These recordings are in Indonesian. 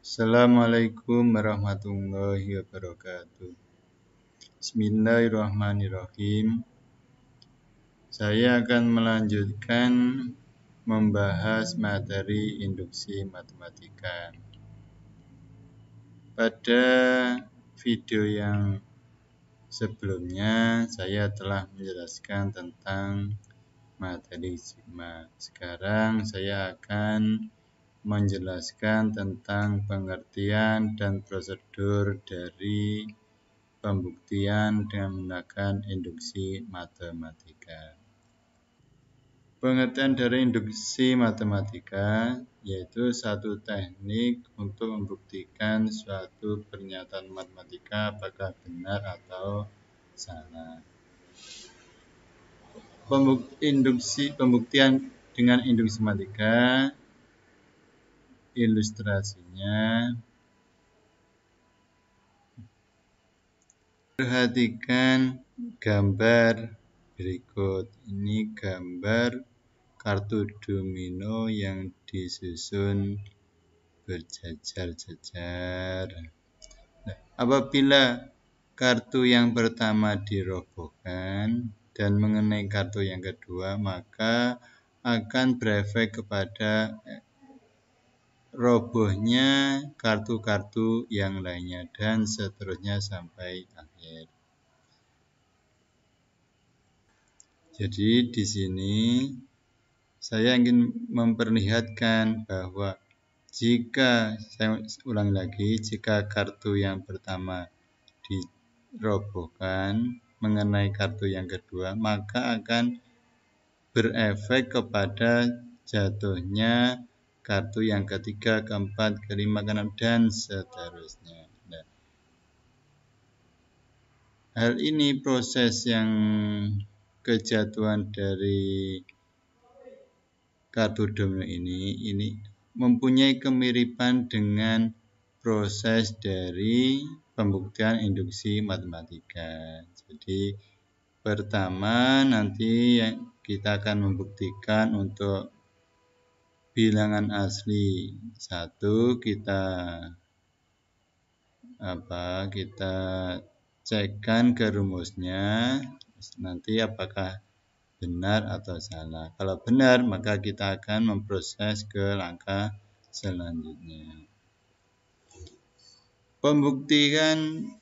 Assalamualaikum warahmatullahi wabarakatuh. Bismillahirrahmanirrahim. Saya akan melanjutkan membahas materi induksi matematika. Pada video yang sebelumnya saya telah menjelaskan tentang materi sigma. Sekarang saya akan menjelaskan tentang pengertian dan prosedur dari pembuktian dengan menggunakan induksi matematika. Pengertian dari induksi matematika yaitu satu teknik untuk membuktikan suatu pernyataan matematika apakah benar atau salah. Pembuktian dengan induksi matematika, ilustrasinya, perhatikan gambar berikut. Ini gambar kartu domino yang disusun berjajar-jajar. Nah, apabila kartu yang pertama dirobohkan dan mengenai kartu yang kedua, maka akan berefek kepada robohnya kartu-kartu yang lainnya dan seterusnya sampai akhir. Jadi di sini saya ingin memperlihatkan bahwa jika, saya ulangi lagi, jika kartu yang pertama dirobohkan mengenai kartu yang kedua, maka akan berefek kepada jatuhnya kartu yang ketiga, keempat, kelima, keenam, dan seterusnya. Nah, hal ini proses yang kejatuhan dari kartu domino ini mempunyai kemiripan dengan proses dari pembuktian induksi matematika. Jadi pertama nanti kita akan membuktikan untuk bilangan asli. Satu kita cekkan ke rumusnya, nanti apakah benar atau salah. Kalau benar, maka kita akan memproses ke langkah selanjutnya. Pembuktian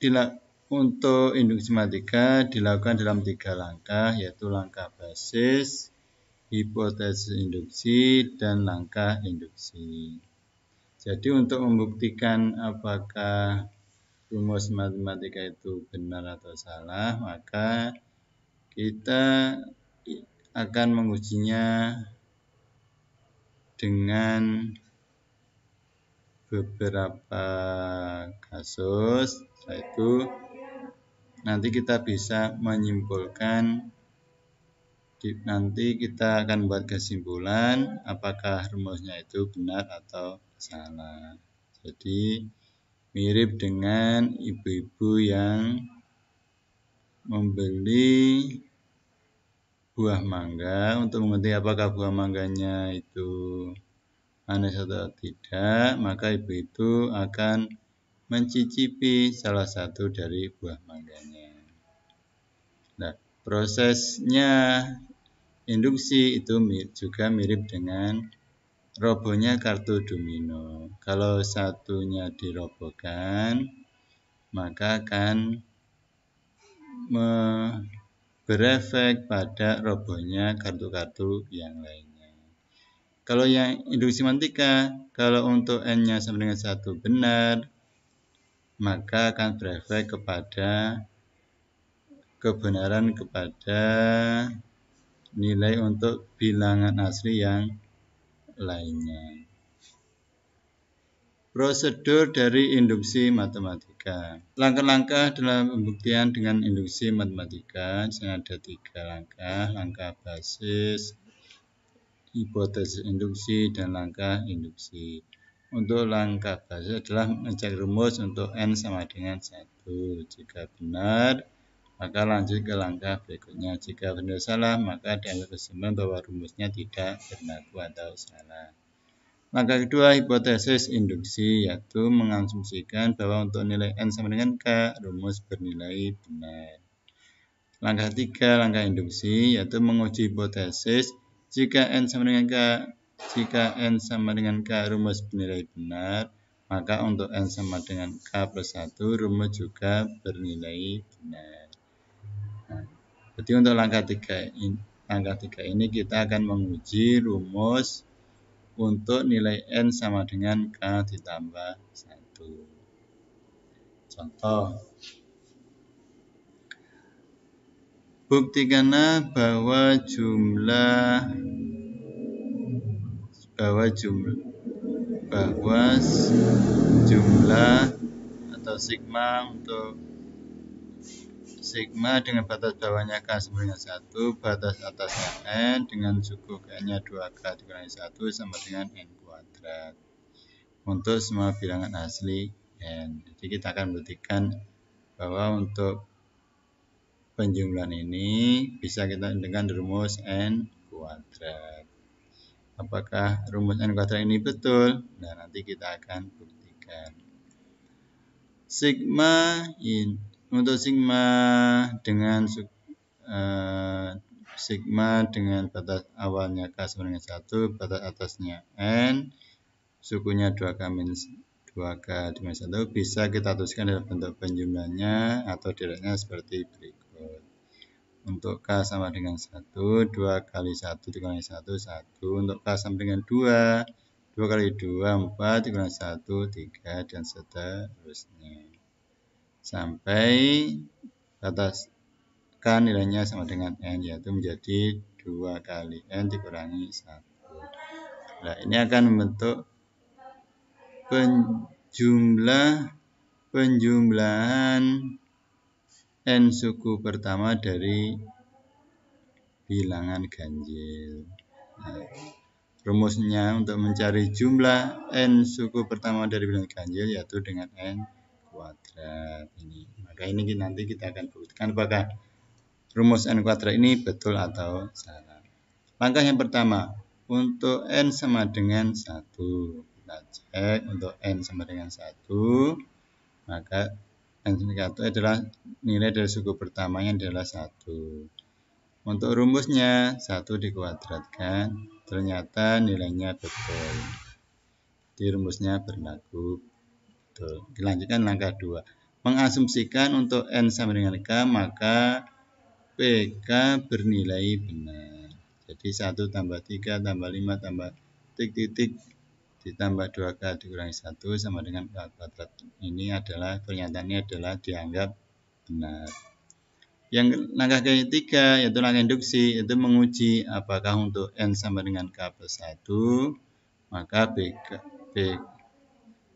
untuk induksi matematika dilakukan dalam 3 langkah, yaitu langkah basis, hipotesis induksi, dan langkah induksi. Jadi untuk membuktikan apakah rumus matematika itu benar atau salah, maka kita akan mengujinya dengan beberapa kasus, yaitu nanti kita bisa menyimpulkan, nanti kita akan buat kesimpulan apakah rumusnya itu benar atau salah. Jadi mirip dengan ibu-ibu yang membeli buah mangga untuk mengetahui apakah buah mangganya itu manis atau tidak, maka ibu itu akan mencicipi salah satu dari buah mangganya. Nah, prosesnya induksi itu juga mirip dengan robohnya kartu domino. Kalau satunya dirobohkan, maka akan berefek pada robohnya kartu-kartu yang lainnya. Kalau yang induksi matematika, kalau untuk N-nya sama dengan 1 benar, maka akan berefek kepada kebenaran kepada nilai untuk bilangan asli yang lainnya. Prosedur dari induksi matematika. Langkah-langkah dalam pembuktian dengan induksi matematika ada 3 langkah. Langkah basis, hipotesis induksi, dan langkah induksi. Untuk langkah basis adalah mengecek rumus untuk N sama dengan 1. Jika benar, maka lanjut ke langkah berikutnya. Jika benar salah, maka diambil kesimpulan bahwa rumusnya tidak berlaku atau salah. Langkah kedua, hipotesis induksi, yaitu mengasumsikan bahwa untuk nilai N sama dengan K, rumus bernilai benar. Langkah ketiga, langkah induksi, yaitu menguji hipotesis jika N sama dengan K. Jika N sama dengan K, rumus bernilai benar, maka untuk N sama dengan K plus 1, rumus juga bernilai benar. Nah, jadi untuk langkah 3 ini kita akan menguji rumus untuk nilai N sama dengan K ditambah 1. Contoh, buktikanlah bahwa jumlah atau sigma dengan batas bawahnya K sama dengan 1, batas atasnya N dengan suku N-nya 2K dikurangi 1 sama dengan N kuadrat untuk semua bilangan asli N. Jadi kita akan buktikan bahwa untuk penjumlahan ini bisa kita dengan rumus N kuadrat. Apakah rumus N kuadrat ini betul? Nah, nanti kita akan buktikan. Untuk sigma dengan batas awalnya K sama dengan 1, batas atasnya N, sukunya 2K dikurangi 1, bisa kita tuliskan dalam bentuk penjumlahannya atau direknya seperti berikut. Untuk K sama dengan 1, 2 kali 1 dikurangi 1, 1. Untuk K sama dengan 2, 2 kali 2, 4 dikurangi 1, 3, dan seterusnya. Sampai batas K nilainya sama dengan N, yaitu menjadi 2 kali N dikurangi 1. Nah, ini akan membentuk penjumlahan N suku pertama dari bilangan ganjil. Nah, rumusnya untuk mencari jumlah N suku pertama dari bilangan ganjil yaitu dengan N kuadrat ini. Maka ini nanti kita akan buktikan apakah rumus N kuadrat ini betul atau salah. Langkah yang pertama, untuk N sama dengan 1. Kita cek untuk N sama dengan 1, maka N sama dengan 1 adalah nilai dari suku pertamanya adalah 1. Untuk rumusnya 1 dikuadratkan, ternyata nilainya betul. Jadi rumusnya berlaku betul. Dilanjutkan langkah 2. Mengasumsikan untuk N sama dengan K, maka PK bernilai benar. Jadi 1 tambah 3 tambah 5 tambah titik ditambah 2K dikurangi 1 sama dengan K kuadrat. Ini adalah pernyataannya adalah dianggap benar. Yang langkah ketiga yaitu langkah induksi, yaitu menguji apakah untuk N sama dengan K plus 1, maka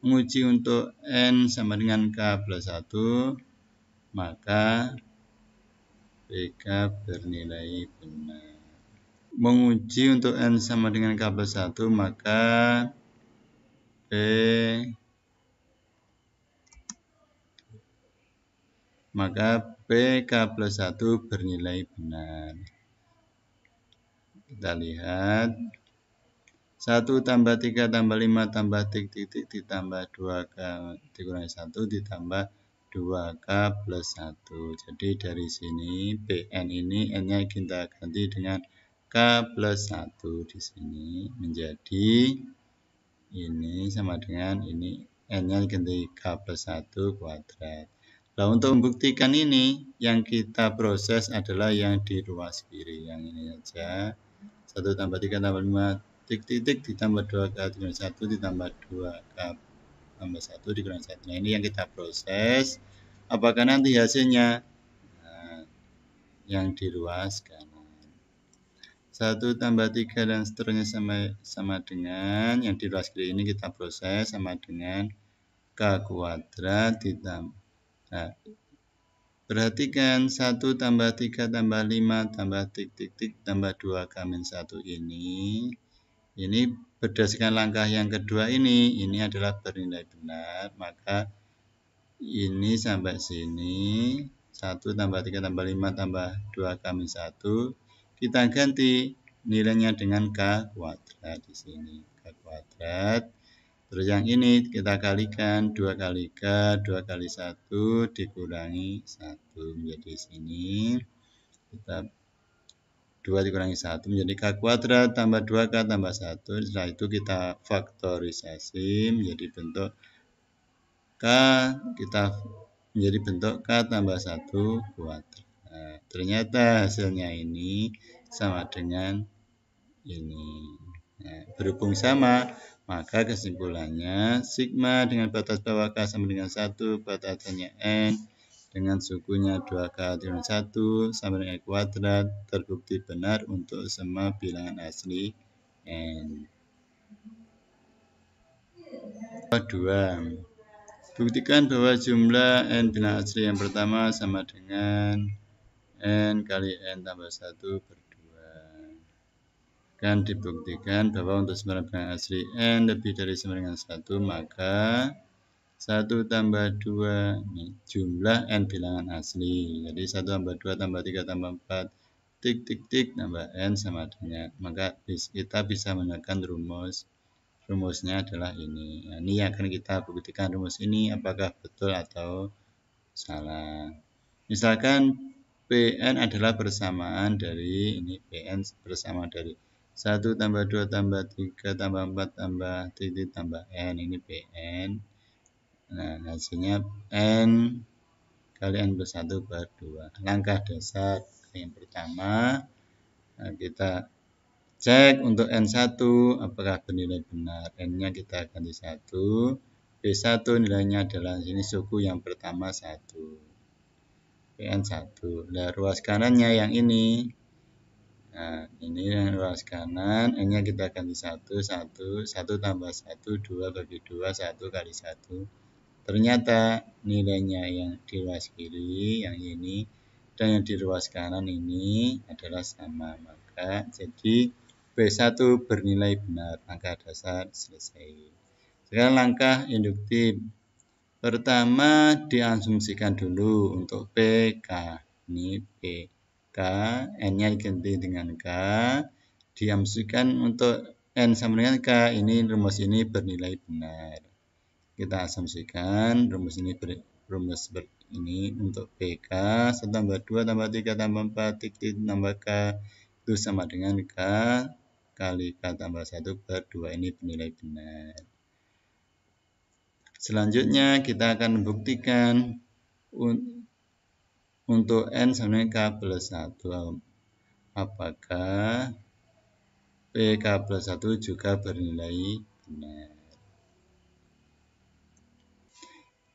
menguji untuk N sama dengan K plus 1, maka PK bernilai benar. Menguji untuk N sama dengan K plus 1, maka PK plus 1 bernilai benar. Kita lihat 1 tambah 3 tambah 5 tambah titik ditambah 2K dikurangi 1 ditambah 2K plus 1. Jadi dari sini PN ini N-nya kita ganti dengan K plus 1 di sini menjadi ini sama dengan ini N-nya ganti K plus 1 kuadrat. Nah, untuk membuktikan ini yang kita proses adalah yang di ruas kiri, yang ini saja. 1 tambah 3 tambah 5 titik ditambah 2K dikurangi 1 ditambah 2K tambah 1 dikurangi 1. Nah, ini yang kita proses. Apakah nanti hasilnya yang di ruas kanan. 1 tambah 3 dan seterusnya sama dengan yang di ruas kiri ini kita proses sama dengan K kuadrat ditambah. Nah, perhatikan 1 tambah 3 tambah 5 tambah titik tambah 2K min 1 ini berdasarkan langkah yang kedua ini adalah bernilai benar, maka ini sampai sini 1 tambah 3 tambah 5 tambah 2K min 1 kita ganti nilainya dengan K kuadrat di sini. K kuadrat. Terus yang ini kita kalikan 2 kali K, 2 kali 1 dikurangi 1 menjadi sini. Kita 2 dikurangi 1 menjadi K kuadrat tambah 2K tambah 1. Setelah itu kita faktorisasi menjadi bentuk K, kita menjadi bentuk K tambah 1 kuadrat. Nah, ternyata hasilnya ini sama dengan ini. Nah, berhubung sama, maka kesimpulannya sigma dengan batas bawah K sama dengan 1, batasannya N dengan sukunya 2K dengan 1 sama dengan kuadrat terbukti benar untuk semua bilangan asli N. 2. Buktikan bahwa jumlah N bilangan asli yang pertama sama dengan N kali N tambah 1 per 2. Kan dibuktikan bahwa untuk sembarang bilangan asli N lebih dari sama dengan 1, maka 1 tambah 2 ini jumlah N bilangan asli. Jadi 1 tambah 2 tambah 3 tambah 4 tik tik tik tambah N sama dengan, maka kita bisa menekan rumusnya adalah ini. Nah, ini akan kita buktikan rumus ini apakah betul atau salah. Misalkan Pn adalah persamaan dari ini, Pn persamaan dari 1 tambah 2 tambah 3 tambah 4 tambah titik tambah N, ini Pn. Nah, hasilnya N kali N plus 1 per 2. Langkah dasar yang pertama, nah, kita cek untuk N1 apakah bernilai benar. N-nya kita ganti 1. P1 nilainya adalah ini suku yang pertama 1. PN1. Nah, ruas kanannya yang ini. Nah, ini yang ruas kanan. N-nya kita ganti 1. 1 tambah 1, 2 bagi 2, 1 kali 1. Ternyata nilainya yang di ruas kiri, yang ini, dan yang di ruas kanan ini adalah sama. Maka jadi B1 bernilai benar. Langkah dasar selesai. Sekarang langkah induktif. Pertama diasumsikan dulu untuk PK. Ini PK, N-nya diganti dengan K. Diasumsikan untuk N sama dengan K, ini rumus ini bernilai benar. Kita asumsikan rumus ini ini untuk PK 1 tambah 2 tambah 3 tambah 4 titik tambah K itu sama dengan K kali K tambah 1 per 2, ini bernilai benar. Selanjutnya kita akan membuktikan untuk N sama dengan K plus 1 apakah PK plus 1 juga bernilai benar.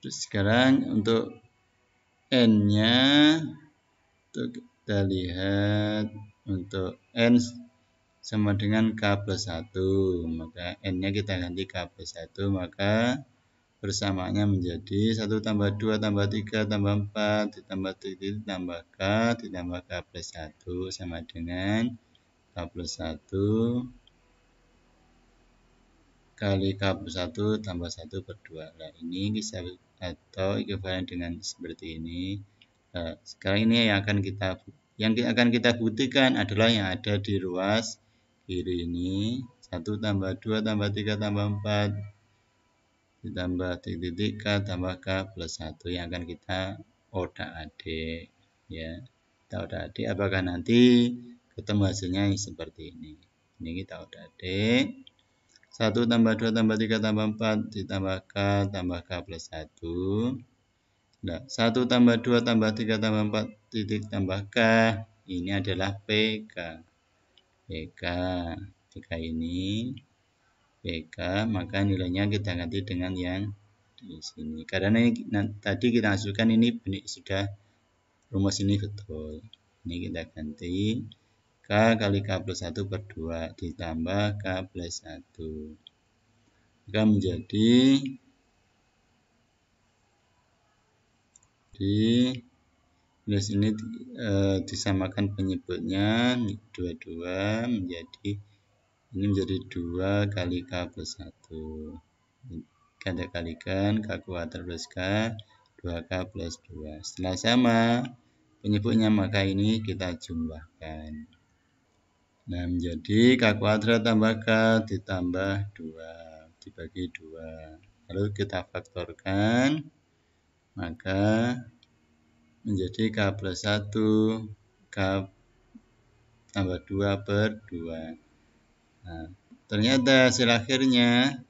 Terus sekarang untuk N-nya kita lihat untuk N sama dengan K plus 1, maka N-nya kita ganti K plus 1, maka persamaannya menjadi 1 tambah 2 tambah 3 tambah 4 ditambah titik tambah K ditambah K plus 1 sama dengan K plus 1 kali K plus 1 tambah 1 per 2. Nah, ini bisa atau ekuivalen dengan seperti ini. Nah, sekarang ini yang akan kita buktikan adalah yang ada di ruas kiri ini. 1 tambah 2 tambah 3 tambah 4 ditambah titik K tambah K plus 1 yang akan kita otak-adik ya. Kita otak-adik apakah nanti ketemu hasilnya seperti ini. Ini kita otak-adik. 1 tambah 2 tambah 3 tambah 4 ditambah K tambah K plus 1. Nah, 1 tambah 2 tambah 3 tambah 4 titik tambah K, ini adalah PK. PK ini PK, maka nilainya kita ganti dengan yang di sini. Karena ini tadi kita hasilkan ini sudah rumus ini betul. Ini kita ganti K kali K plus 1 per 2 ditambah K plus 1. Maka menjadi di sini disamakan penyebutnya dua-dua menjadi ini menjadi 2 kali K plus 1. Kita kalikan K kuadrat plus K 2K plus 2. Setelah sama penyebutnya maka ini kita jumlahkan. Nah, menjadi K kuadrat tambah K ditambah 2 dibagi 2. Lalu kita faktorkan, maka menjadi K plus 1 K tambah 2 per 2. Nah, ternyata hasil akhirnya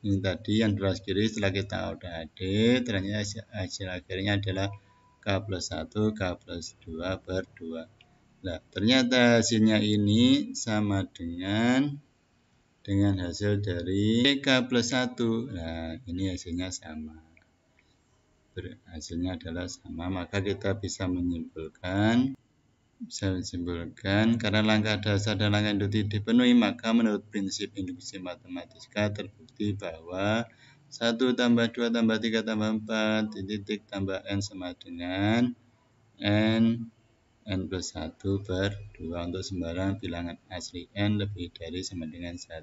ini tadi yang ruas kiri setelah kita udah adik, ternyata hasil akhirnya adalah K plus 1 K plus 2 per 2. Nah, ternyata hasilnya ini sama dengan hasil dari K plus 1. Nah, ini hasilnya sama. Hasilnya adalah sama, maka kita bisa menyimpulkan karena langkah dasar dan langkah induktif dipenuhi, maka menurut prinsip induksi matematika terbukti bahwa 1 tambah 2 tambah 3 tambah 4 titik tambah N sama dengan N plus 1 per 2 untuk sembarang bilangan asli N lebih dari sama dengan 1.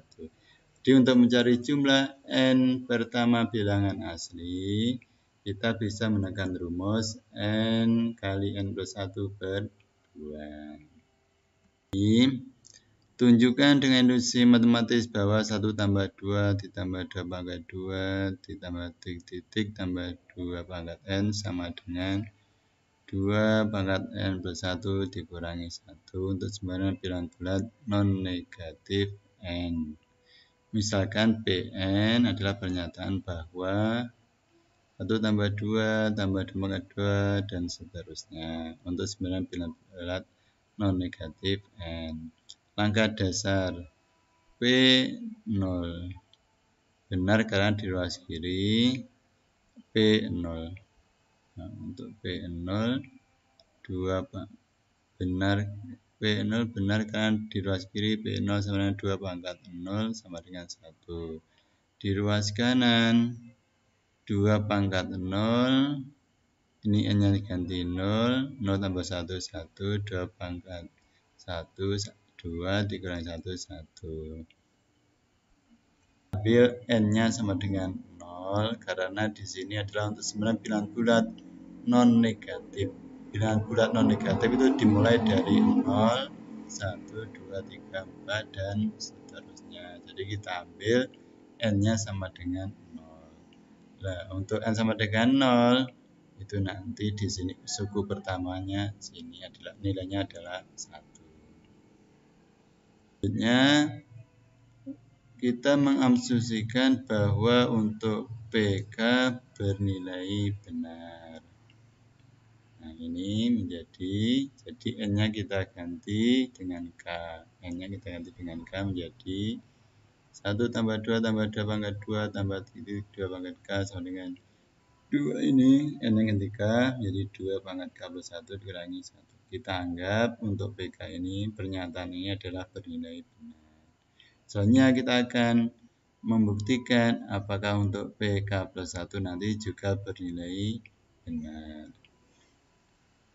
Jadi untuk mencari jumlah N pertama bilangan asli, kita bisa menekan rumus N kali N plus 1 per 2. Tunjukkan dengan induksi matematis bahwa 1 tambah 2 ditambah 2 pangkat 2 ditambah titik tambah 2 pangkat N sama dengan 2 pangkat N plus 1 dikurangi 1 untuk sembarang bilangan bulat non-negatif N. Misalkan Pn adalah pernyataan bahwa 1 tambah 2 tambah 2 pangkat 2 dan seterusnya untuk sembarang bilangan bulat non-negatif N. Langkah dasar P0 benar karena di ruas kiri P0. Nah, untuk P0 benar karena di ruas kiri P0 sama dengan 2 pangkat 0 sama dengan 1. Di ruas kanan 2 pangkat 0, ini N nya diganti 0, 0 tambah 1, 1, 2 pangkat 1, 2 dikurangi 1, 1. Ambil N-nya sama dengan 0 karena di sini adalah untuk sembilan bilangan bulat non-negatif. Bilangan bulat non-negatif itu dimulai dari 0, 1, 2, 3, 4 dan seterusnya. Jadi kita ambil N-nya sama dengan 0. Nah, untuk N sama dengan 0 itu nanti di sini suku pertamanya sini adalah nilainya adalah 1. Selanjutnya kita mengasumsikan bahwa untuk PK bernilai benar. Nah, ini jadi N-nya kita ganti dengan K. N-nya kita ganti dengan K menjadi 1 tambah 2 tambah 2 pangkat 2 tambah titik 2 pangkat K sama dengan 2 ini. N-nya ganti K menjadi 2 pangkat K plus 1 dikurangi 1. Kita anggap untuk PK ini, pernyataan ini adalah bernilai benar. Selanjutnya kita akan membuktikan apakah untuk PK plus 1 nanti juga bernilai benar.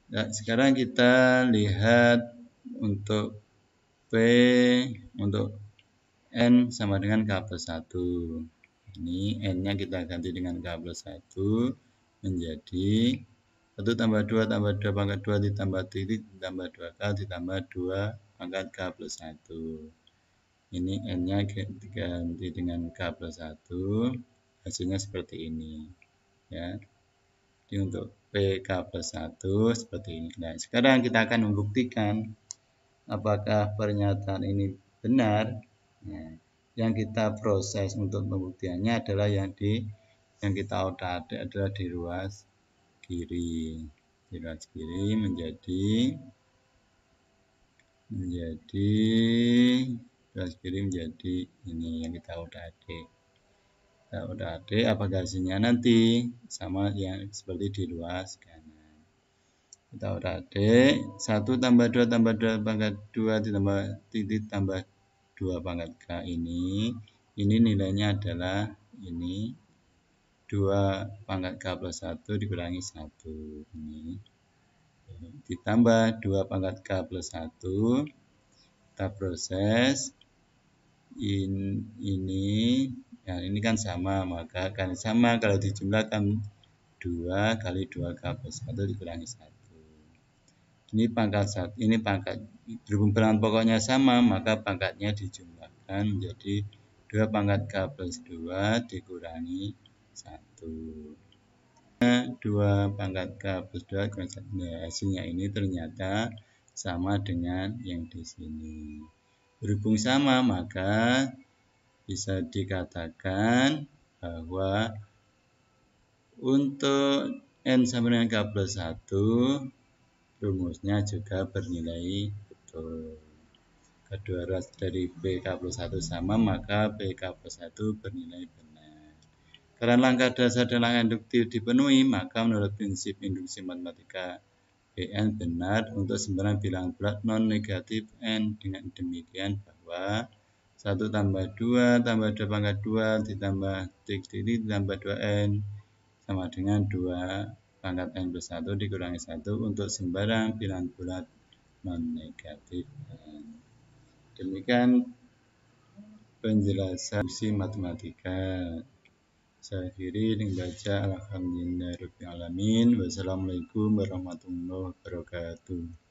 Nah, sekarang kita lihat untuk untuk N sama dengan K plus 1. Ini N-nya kita ganti dengan K plus 1 menjadi 1 tambah 2 tambah 2 pangkat 2 ditambah titik ditambah 2K ditambah 2 pangkat K plus 1. Ini N-nya diganti dengan K plus 1, hasilnya seperti ini. Ya. Jadi untuk PK plus 1 seperti ini. Nah, sekarang kita akan membuktikan apakah pernyataan ini benar. Nah, yang kita proses untuk pembuktiannya adalah yang kita otak-atik adalah di ruas kiri. Di ruas kiri menjadi ruas kiri menjadi ini yang kita udah adik. Apakah hasilnya nanti sama yang seperti di ruas kanan. Kita udah adik 1 tambah 2 tambah 2 pangkat 2 ditambah titik tambah 2 pangkat K ini nilainya adalah ini 2 pangkat K plus 1 dikurangi 1 ini ditambah 2 pangkat K plus 1. Kita proses ini ya, ini kan sama, maka akan sama kalau dijumlahkan 2 kali 2K plus 1 dikurangi 1. Ini pangkat 1, ini pangkat. Berhubung bilangan pokoknya sama, maka pangkatnya dijumlahkan menjadi 2 pangkat K plus 2 dikurangi 1. 2 pangkat K plus 2 kurang 1. Nah, hasilnya ini ternyata sama dengan yang di sini. Berhubung sama, maka bisa dikatakan bahwa untuk N sama dengan K plus 1, rumusnya juga bernilai betul. Kedua ruas dari PK plus 1 sama, maka PK plus 1 bernilai benar. Karena langkah dasar dan langkah induktif dipenuhi, maka menurut prinsip induksi matematika Bn benar untuk sembarang bilangan bulat non-negatif N. Dengan demikian bahwa 1 tambah 2 tambah 2 pangkat 2 ditambah ditambah 2N sama dengan 2 pangkat N plus 1 dikurangi 1 untuk sembarang bilangan bulat non-negatif N. Demikian penjelasan induksi matematika. Saya akhiri dengan baca Alhamdulillahirrahmanirrahim. Wassalamualaikum warahmatullahi wabarakatuh.